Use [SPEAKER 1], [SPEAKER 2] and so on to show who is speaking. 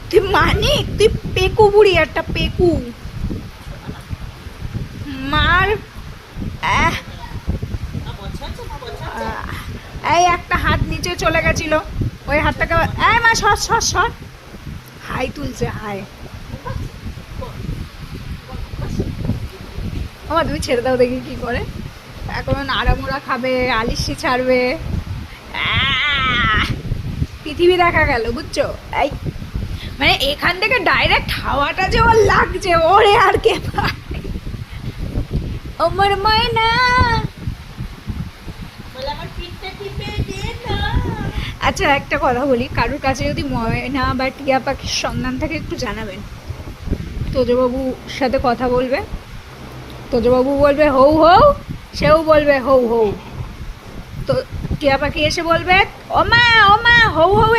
[SPEAKER 1] তুই মানিক, তুই পেকু বুড়ি একটা পেকু মার। এই একটা হাত নিচে চলে গেছিল, ওই হাতটাকে এই মা সর সর সর। হাই তুলছে হাই। আমার তুমি ছেড়ে দাও দেখি কি করে। এখন আড়ামোড়া খাবে, আলিশি ছাড়বে, পৃথিবী দেখা গেল বুঝছো। এই মানে এখান থেকে ডাইরেক্ট হাওয়াটা যে ওর লাগছে, ওরে আর কে পায়। আমার ময়না। আচ্ছা একটা কথা বলি, কারোর কাছে যদি ময়না বা টিয়া পাখির সন্ধান থাকে একটু জানাবেন। তোজবাবুর সাথে কথা বলবে, তোজবাবু বলবে হৌ হৌ, সেও বলবে হৌ হৌ। তো টিয়া পাখি এসে বলবে ওমা ওমা হৌ হৌ